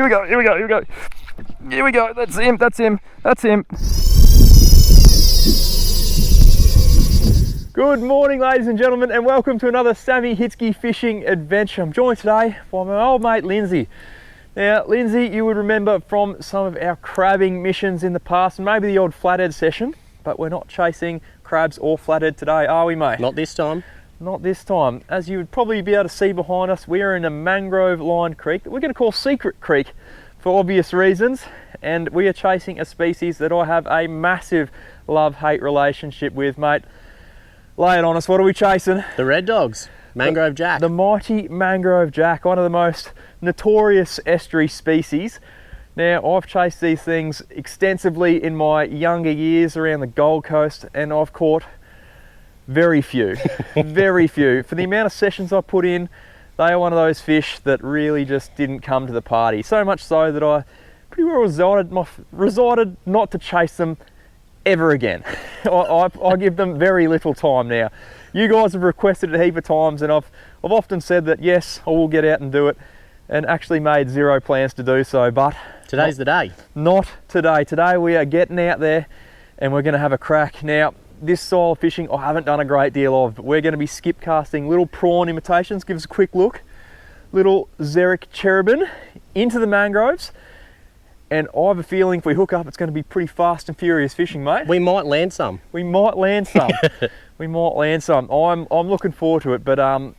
Here we go, here we go, here we go. Here we go, that's him, that's him, that's him. Good morning, ladies and gentlemen, and welcome to another Sammy Hitzke fishing adventure. I'm joined today by my old mate Lindsay. Now, Lindsay, you would remember from some of our crabbing missions in the past, and maybe the odd flathead session, but we're not chasing crabs or flathead today, are we, mate? Not this time. Not this time. As you would probably be able to see behind us, we are in a mangrove-lined creek that we're going to call Secret Creek for obvious reasons, and we are chasing a species that I have a massive love-hate relationship with, mate. Lay it on us, what are we chasing? The red dogs, mangrove jack. The mighty mangrove jack, one of the most notorious estuary species. Now, I've chased these things extensively in my younger years around the Gold Coast, and I've caught very few, very few. For the amount of sessions I put in, they are one of those fish that really just didn't come to the party. So much so that I pretty well resided not to chase them ever again. I give them very little time now. You guys have requested it a heap of times, and I've often said that yes, I will get out and do it, and actually made zero plans to do so, but today's the day. Not today. Today we are getting out there and we're going to have a crack. Now, this style of fishing I haven't done a great deal of, but we're going to be skip casting little prawn imitations. Give us a quick look. Little zerek cherabin into the mangroves, and I have a feeling if we hook up it's going to be pretty fast and furious fishing, mate. We might land some. We might land some. We might land some. I'm looking forward to it, but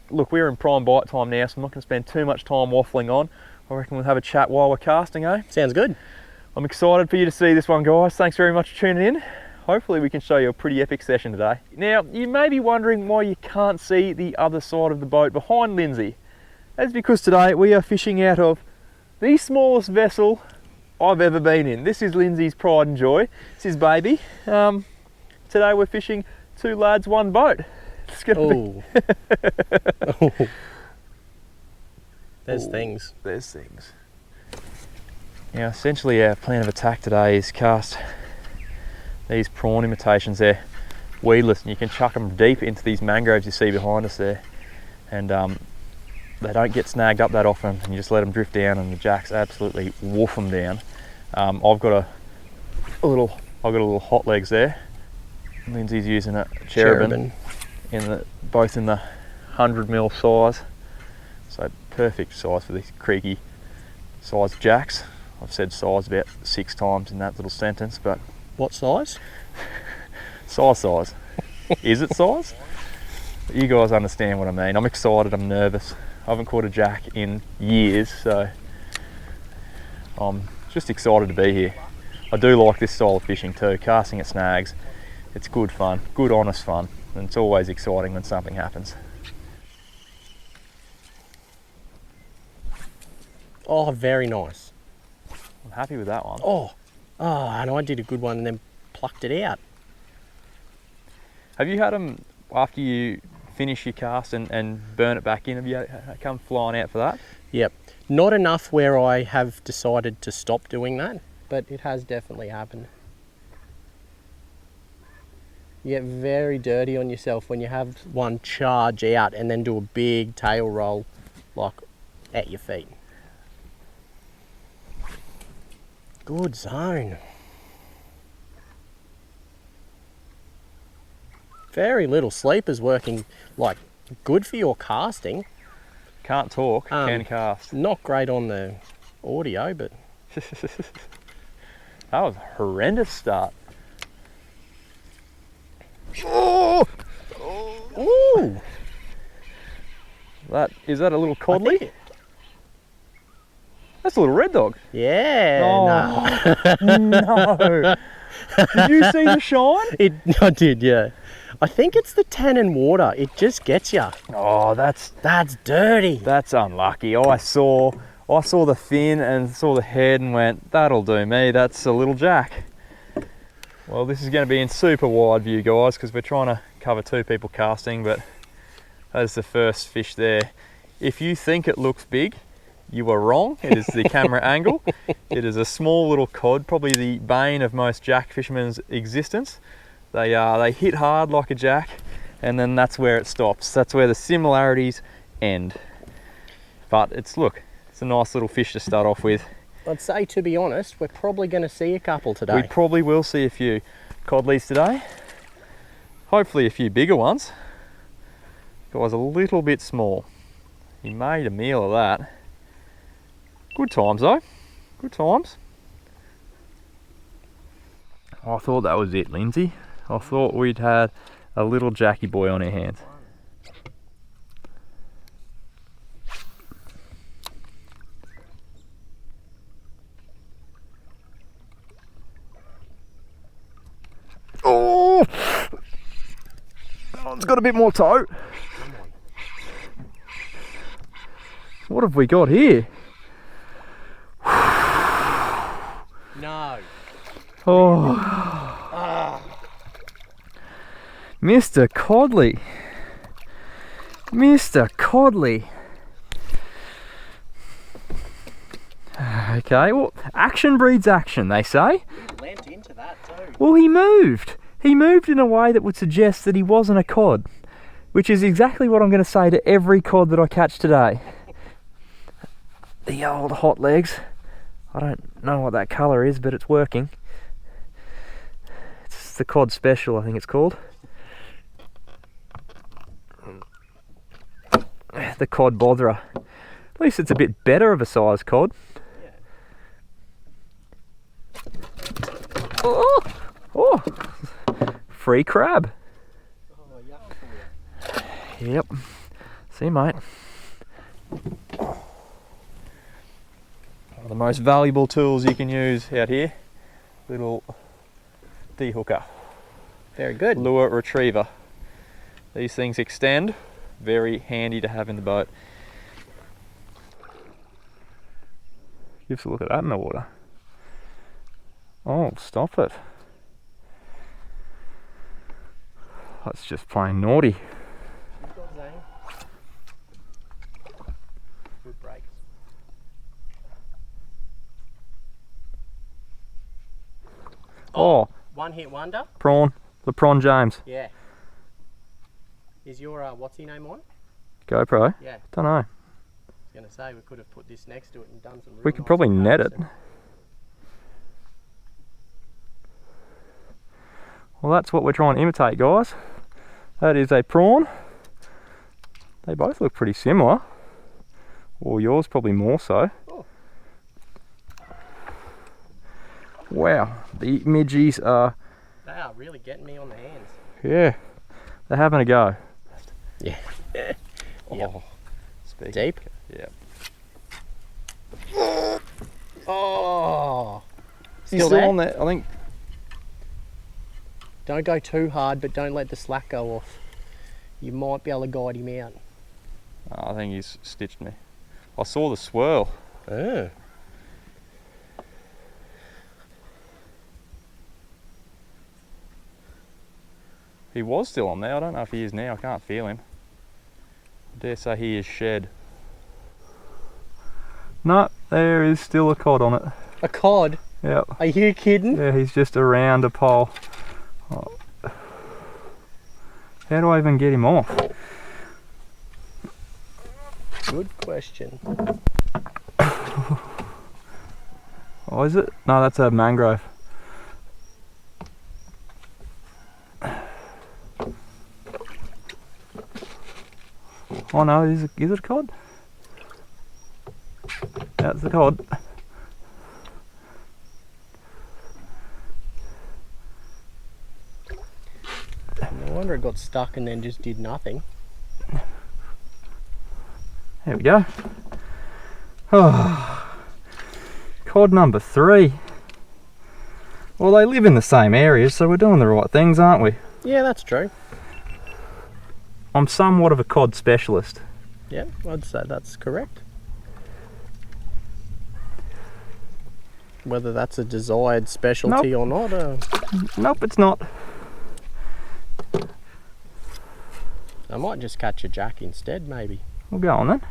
look, we're in prime bite time now, so I'm not going to spend too much time waffling on. I reckon we'll have a chat while we're casting, eh? Sounds good. I'm excited for you to see this one, guys. Thanks very much for tuning in. Hopefully we can show you a pretty epic session today. Now, you may be wondering why you can't see the other side of the boat behind Lindsay. That's because today we are fishing out of the smallest vessel I've ever been in. This is Lindsay's pride and joy. It's his baby. Today we're fishing two lads, one boat. It's gonna be... There's things. There's things. Now, essentially our plan of attack today is cast these prawn imitations. They're weedless, and you can chuck them deep into these mangroves you see behind us there, and they don't get snagged up that often, and you just let them drift down and the jacks absolutely woof them down. I've got a little Hotlegs there. Lindsay's using a Cherabin both in the 100mm size, so perfect size for these creaky size jacks. I've said size about 6 times in that little sentence, but what size? Size. Is it size? You guys understand what I mean. I'm excited, I'm nervous. I haven't caught a jack in years, so I'm just excited to be here. I do like this style of fishing too, casting at snags. It's good fun, good honest fun, and it's always exciting when something happens. Oh, very nice. I'm happy with that one. Oh, and I did a good one and then plucked it out. Have you had them after you finish your cast and burn it back in? Have you come flying out for that? Yep. Not enough where I have decided to stop doing that, but it has definitely happened. You get very dirty on yourself when you have one charge out and then do a big tail roll like at your feet. Good zone. Very little sleepers working like good for your casting. Can't talk, can cast. Not great on the audio, but that was a horrendous start. Oh! Ooh! Is that a little codley? That's a little red dog. Yeah. Oh, no. Did you see the shine? I did, yeah. I think it's the tannin water. It just gets you. Oh, that's dirty. That's unlucky. I saw the fin and saw the head and went, that'll do me. That's a little jack. Well, this is going to be in super wide view, guys, because we're trying to cover 2 people casting, but that's the first fish there. If you think it looks big, you are wrong. It is the camera angle. It is a small little cod, probably the bane of most jack fishermen's existence. They hit hard like a jack, and then that's where it stops. That's where the similarities end. But it's a nice little fish to start off with. I'd say, to be honest, we're probably going to see a couple today. We probably will see a few codlies today. Hopefully a few bigger ones. Guy's a little bit small. He made a meal of that. Good times though. Good times. I thought that was it, Lindsay. I thought we'd had a little Jackie boy on our hands. Oh! That one's got a bit more toe. What have we got here? No. Oh. Mr. Codley. Mr. Codley. Okay, well, action breeds action, they say. He leant into that too. Well, he moved. He moved in a way that would suggest that he wasn't a cod, which is exactly what I'm going to say to every cod that I catch today. The old hot legs. I don't know what that colour is, but it's working. It's the cod special, I think it's called. The cod botherer. At least it's a bit better of a size cod. Yeah. Oh, oh, free crab. Oh, yuck for you. Yep. See, mate. One of the most valuable tools you can use out here. Little de-hooker. Very good. Lure retriever. These things extend. Very handy to have in the boat. Give us a look at that in the water. Oh, stop it. That's just plain naughty. Good breaks. Oh, One hit wonder? prawn. The prawn James. Yeah. Is your, what's your name on? GoPro? Yeah. Don't know. I was going to say we could have put this next to it and done some We could probably net it. Well, that's what we're trying to imitate, guys. That is a prawn. They both look pretty similar. Or yours probably more so. Oh. Wow, the midgies are... They are really getting me on the hands. Yeah, they're having a go. Yeah. Oh, speak. Deep? Yeah. Oh! He's still on there, I think. Don't go too hard, but don't let the slack go off. You might be able to guide him out. Oh, I think he's stitched me. I saw the swirl. Oh. He was still on there. I don't know if he is now. I can't feel him. I dare say he is shed. No, there is still a cod on it. A cod? Yep. Are you kidding? Yeah, he's just around a pole. Oh. How do I even get him off? Good question. Oh, is it? No, that's a mangrove. Oh no, is it a cod? That's the cod. No wonder it got stuck and then just did nothing. There we go. Oh, cod number 3. Well, they live in the same areas, so we're doing the right things, aren't we? Yeah, that's true. I'm somewhat of a cod specialist. Yeah, I'd say that's correct. Whether that's a desired specialty or not. Nope, it's not. I might just catch a jack instead, maybe. We'll go on then.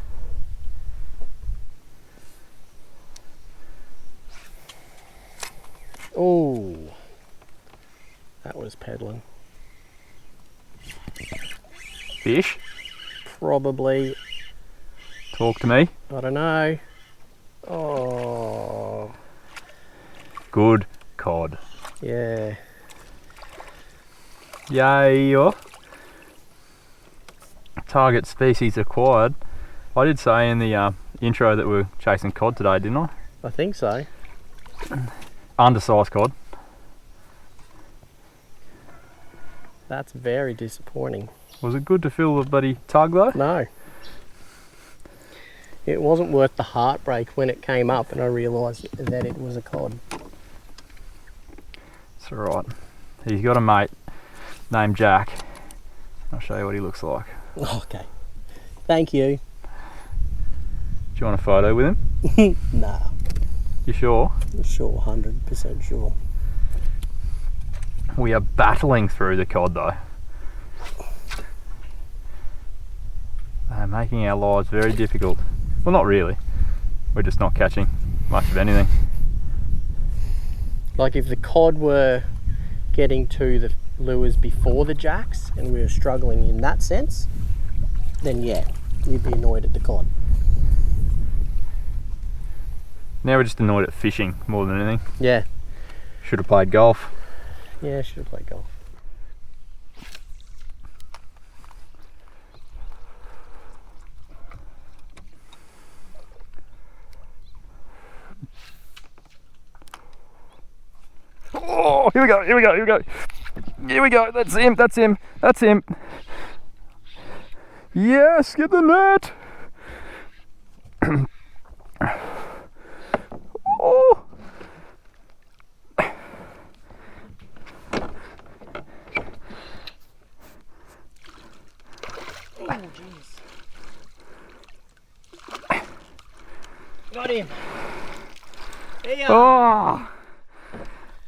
Oh, that was peddling. Fish? Probably, Talk to me. I don't know. Oh, Good cod. Yeah. Yay. Target species acquired. I did say in the intro that we're chasing cod today, didn't I? I think so. Undersized cod. That's very disappointing. Was it good to fill the bloody tug though? No. It wasn't worth the heartbreak when it came up and I realised that it was a cod. It's alright. He's got a mate named Jack. I'll show you what he looks like. Okay. Thank you. Do you want a photo with him? Nah. You sure? Sure, 100% sure. We are battling through the cod though. They're making our lives very difficult. Well, not really. We're just not catching much of anything. Like if the cod were getting to the lures before the jacks and we were struggling in that sense, then yeah, you'd be annoyed at the cod. Now we're just annoyed at fishing more than anything. Yeah. Should have played golf. Yeah, I should have played golf. Oh, here we go, here we go, here we go. Here we go, that's him, that's him, that's him. Yes, get the net. Oh. Oh, jeez. Got him. There you are. Oh.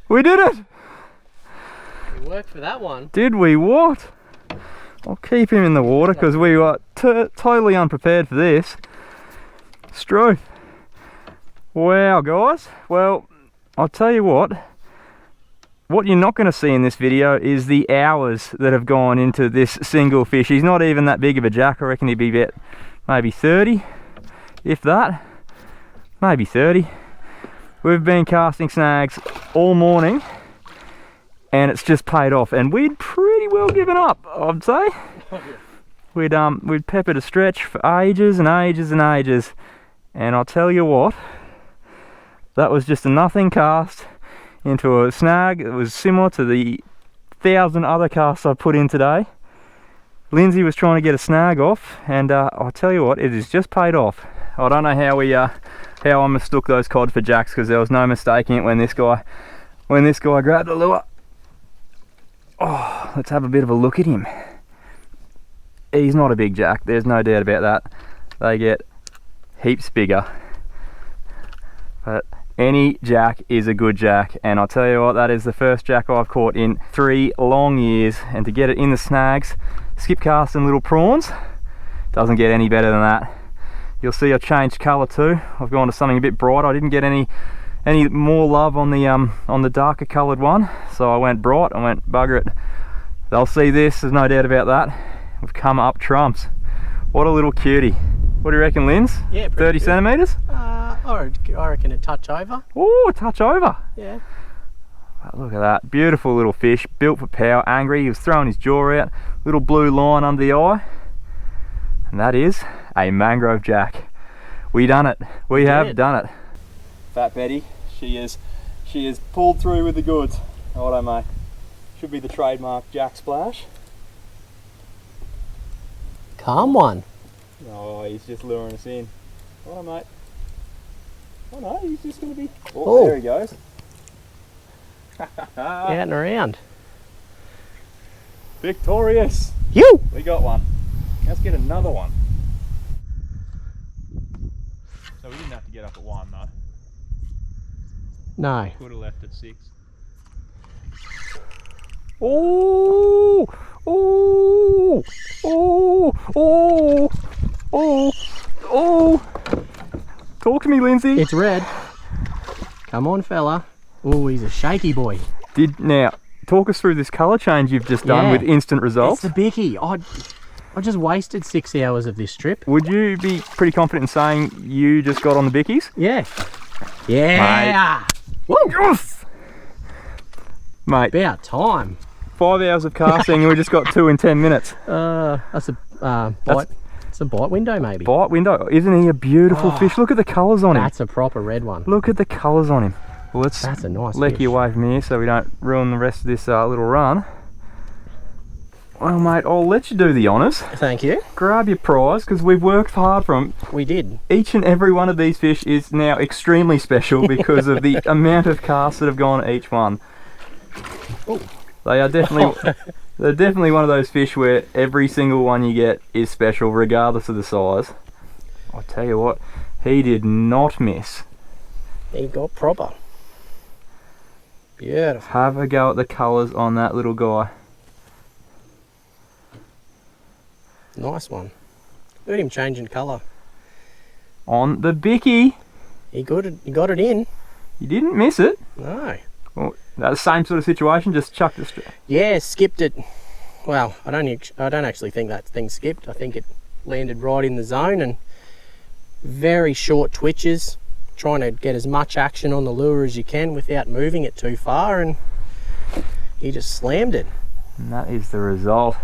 We did it! It worked for that one. Did we what? I'll keep him in the water because we were totally unprepared for this. Struth. Wow, guys. Well, I'll tell you what you're not going to see in this video is the hours that have gone into this single fish. He's not even that big of a jack. I reckon he'd be about maybe 30, if that. Maybe 30. We've been casting snags all morning and it's just paid off, and we'd pretty well given up, I'd say. We'd peppered a stretch for ages and ages and ages, and I'll tell you what, that was just a nothing cast into a snag that was similar to the 1,000 other casts I put in today. Lindsay was trying to get a snag off, and I'll tell you what, it has just paid off. I don't know how I mistook those cod for jacks, because there was no mistaking it when this guy grabbed the lure. Oh, let's have a bit of a look at him. He's not a big jack, there's no doubt about that. They get heaps bigger, but any jack is a good jack, and I'll tell you what, that is the first jack I've caught in 3 long years, and to get it in the snags, skip casting little prawns, doesn't get any better than that. You'll see I changed colour too. I've gone to something a bit brighter. I didn't get any more love on the darker coloured one, so I went bright. I went bugger it. They'll see this, there's no doubt about that. We've come up trumps. What a little cutie. What do you reckon, Linz? Yeah, 30 centimetres? I reckon a touch over. Oh, a touch over. Yeah. Look at that, beautiful little fish, built for power, angry. He was throwing his jaw out, little blue line under the eye, and that is a mangrove jack. We done it. We have done it. Fat Betty, she is pulled through with the goods. Righto, mate. Should be the trademark jack splash. Calm one. Oh, he's just luring us in. Righto, mate. Oh no, he's just going to be... Oh. There he goes. Out and around. Victorious. You. We got one. Let's get another one. So we didn't have to get up at 1 though. No. Could have left at 6. Oh! Oh! Oh! Oh! Oh! Oh! Talk to me, Lindsay. It's red. Come on, fella. Oh, he's a shaky boy. Now, talk us through this colour change you've just done with instant results. It's the bicky. I just wasted 6 hours of this trip. Would you be pretty confident in saying you just got on the bickies? Yeah. Yeah. Mate, Whoa! Yes! Mate, About time. 5 hours of casting and we just got 2 in 10 minutes. That's a bite. It's a bite window, maybe. Bite window. Isn't he a beautiful fish? Look at the colours on him. That's a proper red one. Look at the colours on him. Well, let's That's a nice leck fish. you away from here so we don't ruin the rest of this little run. Well, mate, I'll let you do the honours. Thank you. Grab your prize because we've worked hard for them. We did. Each and every one of these fish is now extremely special because of the amount of casts that have gone each one. Ooh. They are definitely, they're definitely one of those fish where every single one you get is special regardless of the size. I'll tell you what, he did not miss. He got proper. Beautiful. Have a go at the colours on that little guy. Nice one. Look at him changing colour. On the bicky. He got it in. You didn't miss it. No. Well, that's the same sort of situation, just chucked it straight. Yeah, skipped it. Well, I don't actually think that thing skipped. I think it landed right in the zone and very short twitches, trying to get as much action on the lure as you can without moving it too far, and he just slammed it. And that is the result.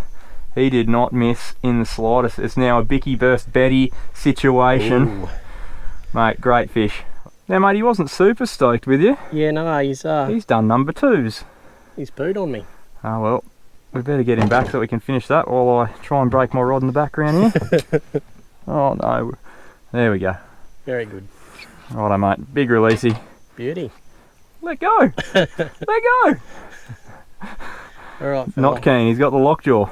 He did not miss in the slightest. It's now a Bicky versus Betty situation. Ooh. Mate, great fish. Now, mate, he wasn't super stoked with you. Yeah, no, he's done number 2s. booed on me. Oh, well, we better get him back so we can finish that while I try and break my rod in the background here. Oh, no. There we go. Very good. Righto, mate. Big releasey. Beauty. Let go. Let go. All right, fella. Not keen. He's got the lockjaw.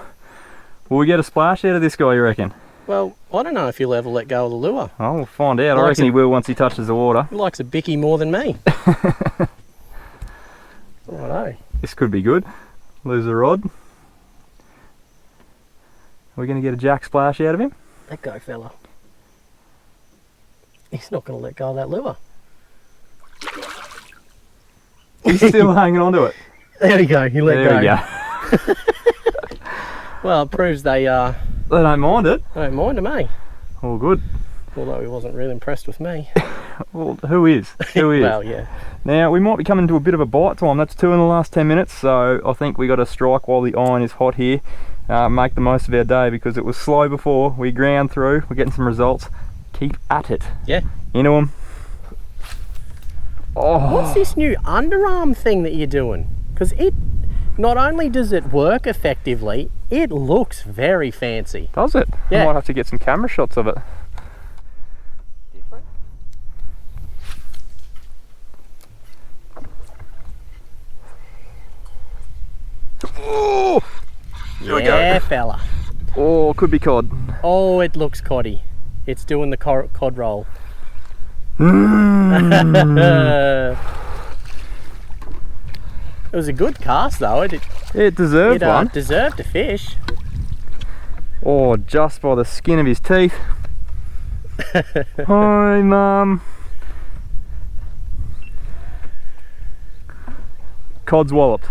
Will we get a splash out of this guy, you reckon? Well, I don't know if he'll ever let go of the lure. Oh, we'll find out. I Likes reckon he will once he touches the water. He likes a bicky more than me. Righto. This could be good. Lose a rod. Are we going to get a jack splash out of him? Let go, fella. He's not going to let go of that lure. He's still hanging on to it. There we go. He let go. There we go. Well, it proves they They don't mind it. don't mind to me. All good. Although he wasn't really impressed with me. Well, who is? Who is? Well, yeah. Now, we might be coming to a bit of a bite time. That's 2 in the last 10 minutes, so I think we got to strike while the iron is hot here. Make the most of our day because it was slow before. We ground through. We're getting some results. Keep at it. Yeah. Into them. Oh. What's this new underarm thing that you're doing? Because it, not only does it work effectively, it looks very fancy. Does it? Yeah. I might have to get some camera shots of it. Different. Oh! There we Yeah, go. fella. Oh, could be cod. Oh, it looks coddy. It's doing the cod roll. Mm. It was a good cast though. It deserved one. Deserved a fish. Oh, just by the skin of his teeth. Hi, Mum. Cod's walloped.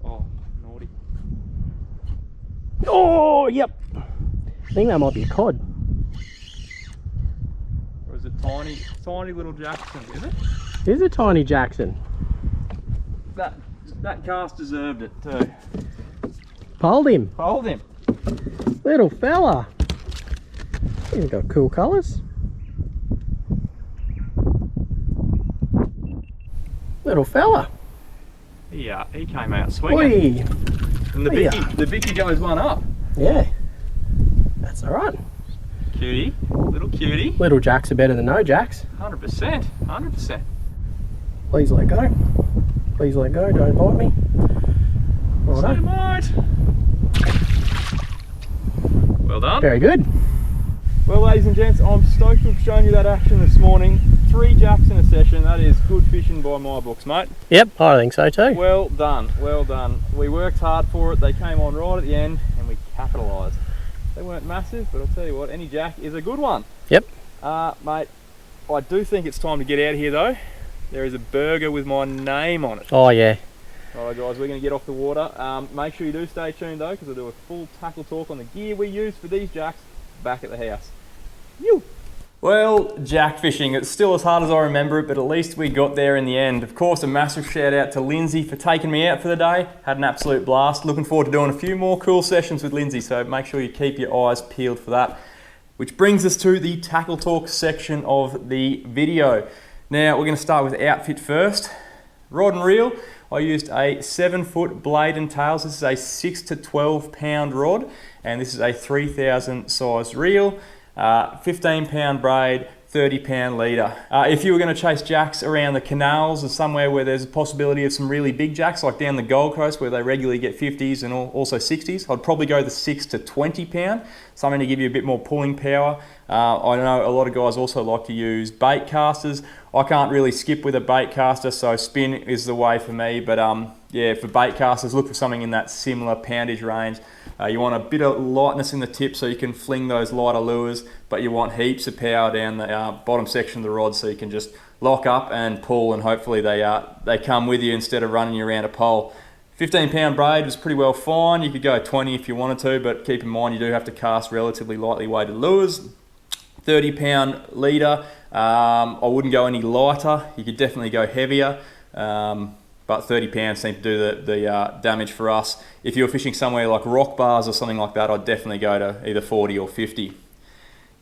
Oh, naughty. Oh, yep. I think that might be a cod. Or is it tiny little Jackson, is it? Here's a tiny Jackson. That cast deserved it too. Hold him. Hold him. Little fella. He's got cool colours. Little fella. Yeah, he came out swinging. Oi. And the Bicky goes one up. Yeah. That's alright. Cutie, little cutie. Little Jacks are better than no Jacks. 100%, 100%. Please let go. Please let go, don't bite me. So Righto. might. Well done. Very good. Well, ladies and gents, I'm stoked to have shown you that action this morning. 3 jacks in a session. That is good fishing by my books, mate. Yep, I think so too. Well done, well done. We worked hard for it. They came on right at the end and we capitalised. They weren't massive, but I'll tell you what, any jack is a good one. Yep. Mate, I do think it's time to get out of here though. There is a burger with my name on it. Oh yeah. Alright guys, we're going to get off the water. Make sure you do stay tuned though, because I'll do a full tackle talk on the gear we use for these jacks back at the house. Yoo! Well, jack fishing, it's still as hard as I remember it, but at least we got there in the end. Of course, a massive shout out to Lindsay for taking me out for the day. Had an absolute blast. Looking forward to doing a few more cool sessions with Lindsay, so make sure you keep your eyes peeled for that. Which brings us to the tackle talk section of the video. Now, we're going to start with outfit first. Rod and reel, I used a 7-foot blade and tails. This is a 6 to 12 pound rod, and this is a 3000 size reel. 15 pound braid, 30 pound leader. If you were going to chase jacks around the canals or somewhere where there's a possibility of some really big jacks, like down the Gold Coast where they regularly get 50s and also 60s, I'd probably go the 6 to 20 pound, something to give you a bit more pulling power. I know a lot of guys also like to use bait casters. I can't really skip with a bait caster, so spin is the way for me, but yeah, for bait casters, look for something in that similar poundage range. You want a bit of lightness in the tip so you can fling those lighter lures, but you want heaps of power down the bottom section of the rod so you can just lock up and pull, and hopefully they come with you instead of running you around a pole. 15 pound braid was pretty well fine. You could go 20 if you wanted to, but keep in mind you do have to cast relatively lightly weighted lures. 30 pound leader, I wouldn't go any lighter. You could definitely go heavier. But 30 pounds seemed to do the damage for us. If you're fishing somewhere like rock bars or something like that, I'd definitely go to either 40 or 50.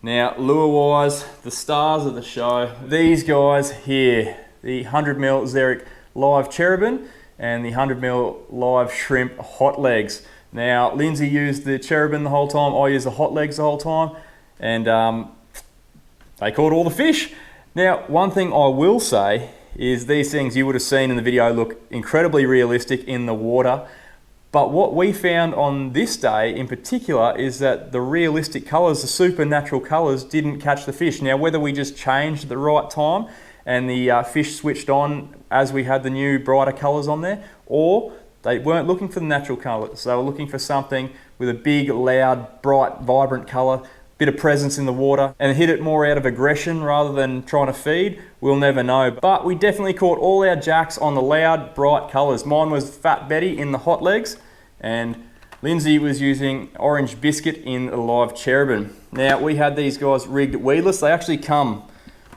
Now, lure-wise, the stars of the show, these guys here, the 100mm Zerek live Cherabin and the 100mm live shrimp Hotlegs. Now, Lindsay used the Cherabin the whole time, I used the Hotlegs the whole time, and they caught all the fish. Now, one thing I will say is these things you would have seen in the video look incredibly realistic in the water, but what we found on this day in particular is that the realistic colours, the supernatural colours, didn't catch the fish. Now, whether we just changed at the right time and the fish switched on as we had the new brighter colours on there, or they weren't looking for the natural colours, they were looking for something with a big, loud, bright, vibrant colour, bit of presence in the water, and hit it more out of aggression rather than trying to feed, we'll never know. But we definitely caught all our jacks on the loud, bright colours. Mine was Fat Betty in the Hotlegs, and Lindsay was using Orange Biscuit in the live Cherabin. Now, we had these guys rigged weedless. They actually come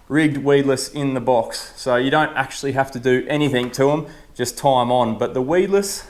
rigged weedless in the box, so you don't actually have to do anything to them, just tie them on. But the weedless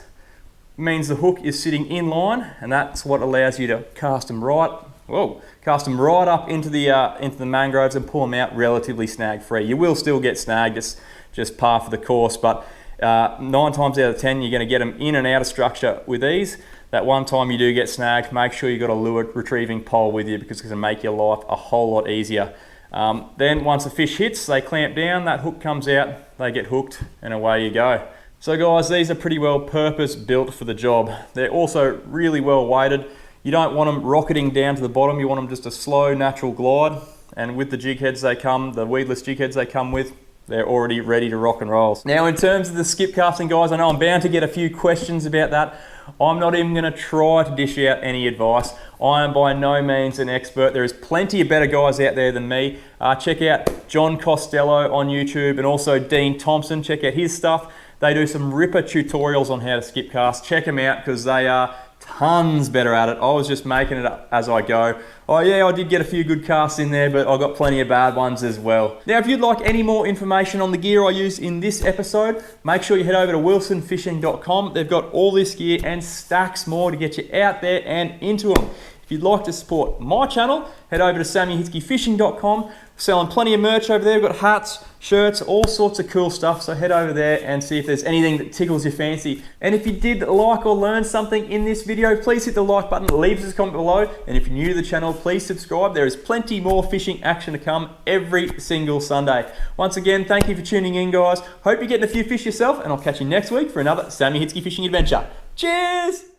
means the hook is sitting in line, and that's what allows you to cast them right up into the mangroves and pull them out relatively snag free. You will still get snagged, it's just par for the course, but 9 times out of 10 you're going to get them in and out of structure with ease. That one time you do get snagged, make sure you've got a lure retrieving pole with you, because it's going to make your life a whole lot easier. Then once the fish hits, they clamp down, that hook comes out, they get hooked, and away you go. So guys, these are pretty well purpose built for the job. They're also really well weighted. You don't want them rocketing down to the bottom, you want them just a slow, natural glide. And with the jig heads they come, the weedless jig heads they come with, they're already ready to rock and roll. Now, in terms of the skip casting, guys, I know I'm bound to get a few questions about that. I'm not even going to try to dish out any advice. I am by no means an expert. There is plenty of better guys out there than me. Check out John Costello on YouTube, and also Dean Thompson. Check out his stuff. They do some ripper tutorials on how to skip cast. Check them out, because they are tons better at it. I was just making it up as I go. Oh yeah, I did get a few good casts in there, but I got plenty of bad ones as well. Now, if you'd like any more information on the gear I use in this episode, make sure you head over to wilsonfishing.com. They've got all this gear and stacks more to get you out there and into them. If you'd like to support my channel, head over to sammyhitzkefishing.com. Selling plenty of merch over there. We've got hats, shirts, all sorts of cool stuff. So head over there and see if there's anything that tickles your fancy. And if you did like or learn something in this video, please hit the like button, leave us a comment below. And if you're new to the channel, please subscribe. There is plenty more fishing action to come every single Sunday. Once again, thank you for tuning in, guys. Hope you're getting a few fish yourself, and I'll catch you next week for another Sammy Hitzke fishing adventure. Cheers!